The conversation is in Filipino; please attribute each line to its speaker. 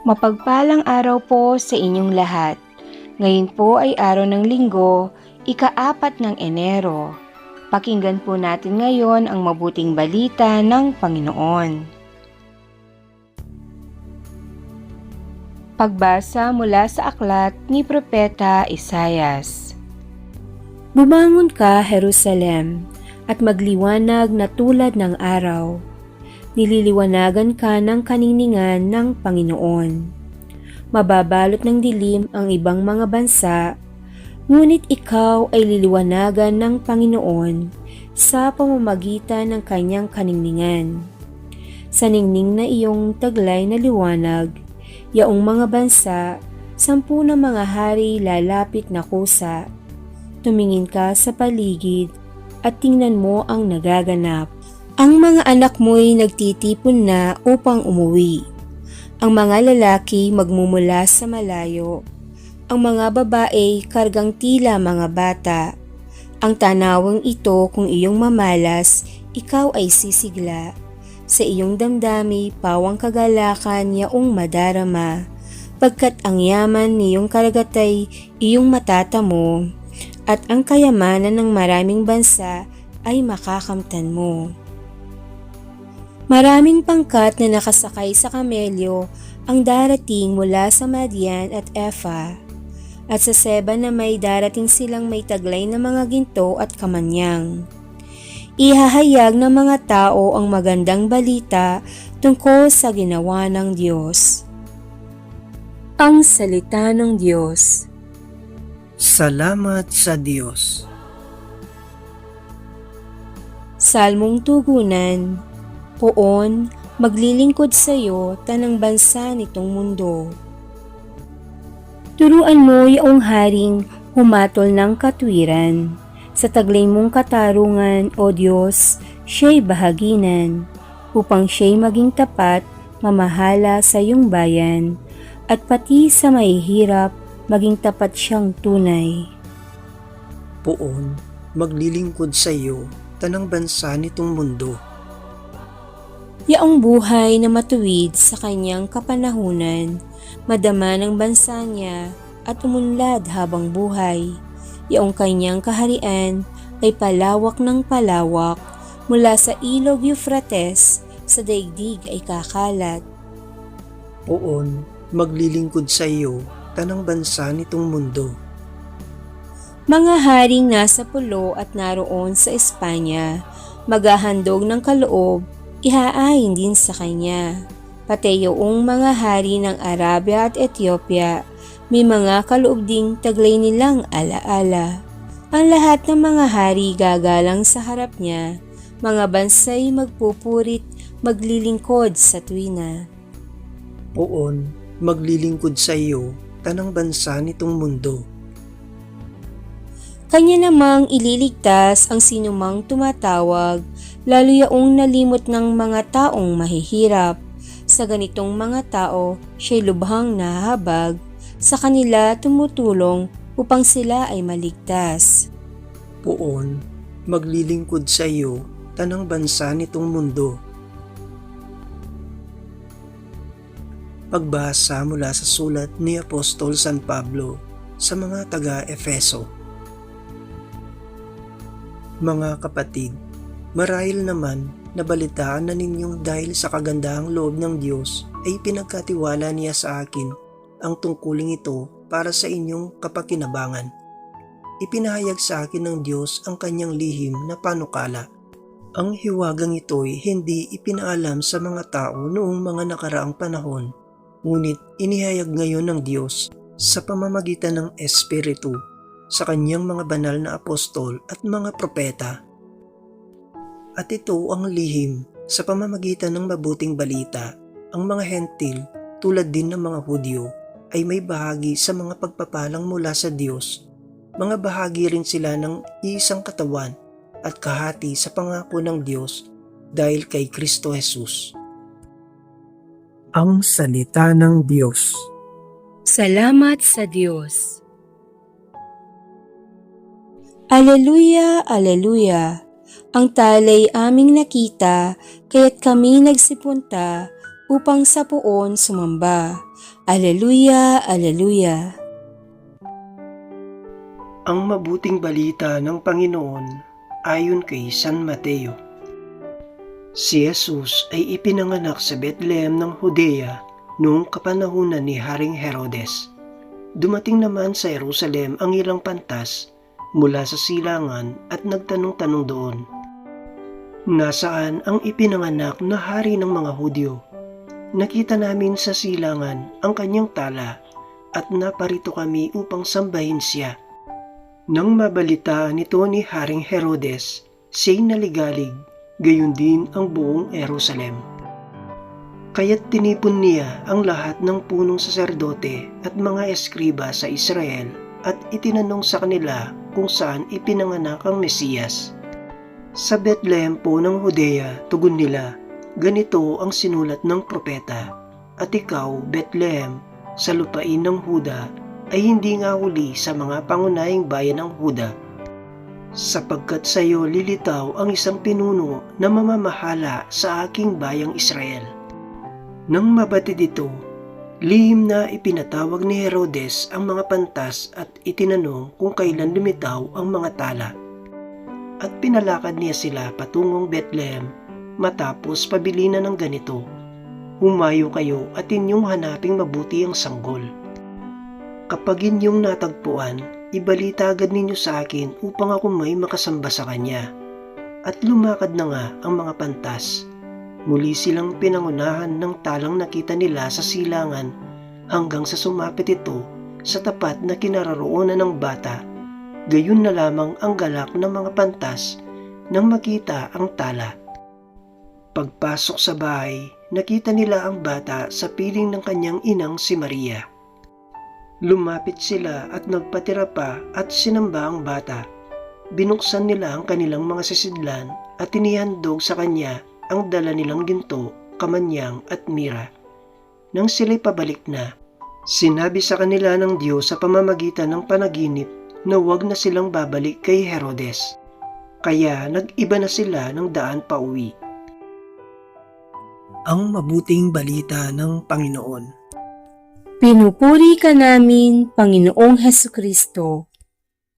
Speaker 1: Mapagpalang araw po sa inyong lahat. Ngayon po ay araw ng Linggo, ika-4 ng Enero. Pakinggan po natin ngayon ang mabuting balita ng Panginoon. Pagbasa mula sa aklat ni Propeta Isaias. Bumangon ka, Jerusalem, at magliwanag na tulad ng araw. Nililiwanagan ka ng kaningningan ng Panginoon. Mababalot ng dilim ang ibang mga bansa, ngunit ikaw ay liliwanagan ng Panginoon sa pamamagitan ng kanyang kaningningan. Sa ningning na iyong taglay na liwanag, yaong mga bansa, 10 na mga hari lalapit na kusa. Tumingin ka sa paligid at tingnan mo ang nagaganap. Ang mga anak mo'y nagtitipon na upang umuwi. Ang mga lalaki magmumula sa malayo. Ang mga babae kargang tila mga bata. Ang tanawang ito kung iyong mamalas, ikaw ay sisigla. Sa iyong damdami, pawang kagalakan yaong madarama. Pagkat ang yaman niyong karagatay, iyong matatamo. At ang kayamanan ng maraming bansa ay makakamtan mo. Maraming pangkat na nakasakay sa kamelyo ang darating mula sa Madian at Efa, at sa Seba na may darating silang may taglay na mga ginto at kamanyang. Ihahayag ng mga tao ang magandang balita tungkol sa ginawa ng Diyos. Ang salita ng Diyos.
Speaker 2: Salamat sa Diyos.
Speaker 1: Salmong tugunan. Poon, maglilingkod sa iyo tanang bansa nitong mundo. Turuan mo yaong haring humatol ng katwiran. Sa taglay mong katarungan, O Diyos, siya'y bahaginan, upang siya'y maging tapat, mamahala sa iyong bayan, at pati sa mahihirap, maging tapat siyang tunay.
Speaker 2: Poon, maglilingkod sa iyo tanang bansa nitong mundo.
Speaker 1: Yaong buhay na matuwid sa kanyang kapanahunan, madama ng bansa niya at umunlad habang buhay. Yaong kanyang kaharian ay palawak ng palawak, mula sa ilog Euphrates sa daigdig ay kakalat.
Speaker 2: Poon, maglilingkod sa iyo tanang bansa nitong mundo.
Speaker 1: Mga haring nasa pulo at naroon sa Espanya, maghahandog ng kaloob, ihaayin din sa kanya. Pati yoong mga hari ng Arabia at Ethiopia, may mga kaloob ding taglay nilang alaala. Ang lahat ng mga hari gagalang sa harap niya, mga bansay magpupurit, maglilingkod sa tuwina.
Speaker 2: Poon, maglilingkod sa iyo tanang bansa nitong mundo.
Speaker 1: Kanya namang ililigtas ang sinumang tumatawag, lalo yaong nalimot ng mga taong mahihirap. Sa ganitong mga tao, siya'y lubhang nahahabag, sa kanila tumutulong upang sila ay maligtas.
Speaker 2: Poon, maglilingkod sa iyo tanang bansa nitong mundo. Pagbasa mula sa sulat ni Apostol San Pablo sa mga taga-Efeso. Mga kapatid, marahil naman nabalitaan na ninyong dahil sa kagandahang loob ng Diyos ay pinagkatiwala niya sa akin ang tungkuling ito para sa inyong kapakinabangan. Ipinahayag sa akin ng Diyos ang kanyang lihim na panukala. Ang hiwagang ito'y hindi ipinaalam sa mga tao noong mga nakaraang panahon, ngunit inihayag ngayon ng Diyos sa pamamagitan ng Espiritu sa kanyang mga banal na apostol at mga propeta. At ito ang lihim sa pamamagitan ng mabuting balita. Ang mga hentil tulad din ng mga Hudyo ay may bahagi sa mga pagpapalang mula sa Diyos. Mga bahagi rin sila ng isang katawan at kahati sa pangako ng Diyos dahil kay Kristo Jesus. Ang salita ng Diyos.
Speaker 1: Salamat sa Diyos. Aleluya, aleluya. Ang talay aming nakita, kaya't kami nagsipunta upang sa poon sumamba. Alleluia, Alleluia.
Speaker 2: Ang mabuting balita ng Panginoon ayon kay San Mateo. Si Jesus ay ipinanganak sa Bethlehem ng Judea noong kapanahunan ni Haring Herodes. Dumating naman sa Jerusalem ang ilang pantas mula sa silangan at nagtanong-tanong doon, "Nasaan ang ipinanganak na hari ng mga Hudyo? Nakita namin sa silangan ang kanyang tala at naparito kami upang sambahin siya." Nang mabalitaan nito ni Haring Herodes, siya'y naligalig, gayon din ang buong Jerusalem. Kaya't tinipon niya ang lahat ng punong saserdote at mga eskriba sa Israel at itinanong sa kanila kung saan ipinanganak ang Mesiyas. "Sa Bethlehem po ng Judea," tugon nila, "ganito ang sinulat ng propeta, at ikaw, Bethlehem, sa lupain ng Huda, ay hindi nga huli sa mga pangunahing bayan ng Huda, sapagkat sa iyo lilitaw ang isang pinuno na mamamahala sa aking bayang Israel." Nang mabatid ito, lihim na ipinatawag ni Herodes ang mga pantas at itinanong kung kailan lumitaw ang mga tala. At pinalakad niya sila patungong Bethlehem matapos pabilinan ng ganito, "Humayo kayo at inyong hanaping mabuti ang sanggol. Kapag inyong natagpuan, ibalita agad ninyo sa akin upang ako may makasamba sa kanya." At lumakad na nga ang mga pantas. Muli silang pinangunahan ng talang nakita nila sa silangan hanggang sa sumapit ito sa tapat na kinaroroonan ng bata. Gayon na lamang ang galak ng mga pantas nang makita ang tala. Pagpasok sa bahay, nakita nila ang bata sa piling ng kanyang inang si Maria. Lumapit sila at nagpatira pa at sinamba ang bata. Binuksan nila ang kanilang mga sisidlan at inihandog sa kanya ang dala nilang ginto, kamanyang at mira. Nang sila'y pabalik na, sinabi sa kanila ng Diyos sa pamamagitan ng panaginip na huwag na silang babalik kay Herodes. Kaya nag-iba na sila ng daan pauwi. Ang mabuting balita ng Panginoon.
Speaker 1: Pinupuri ka namin, Panginoong Hesukristo.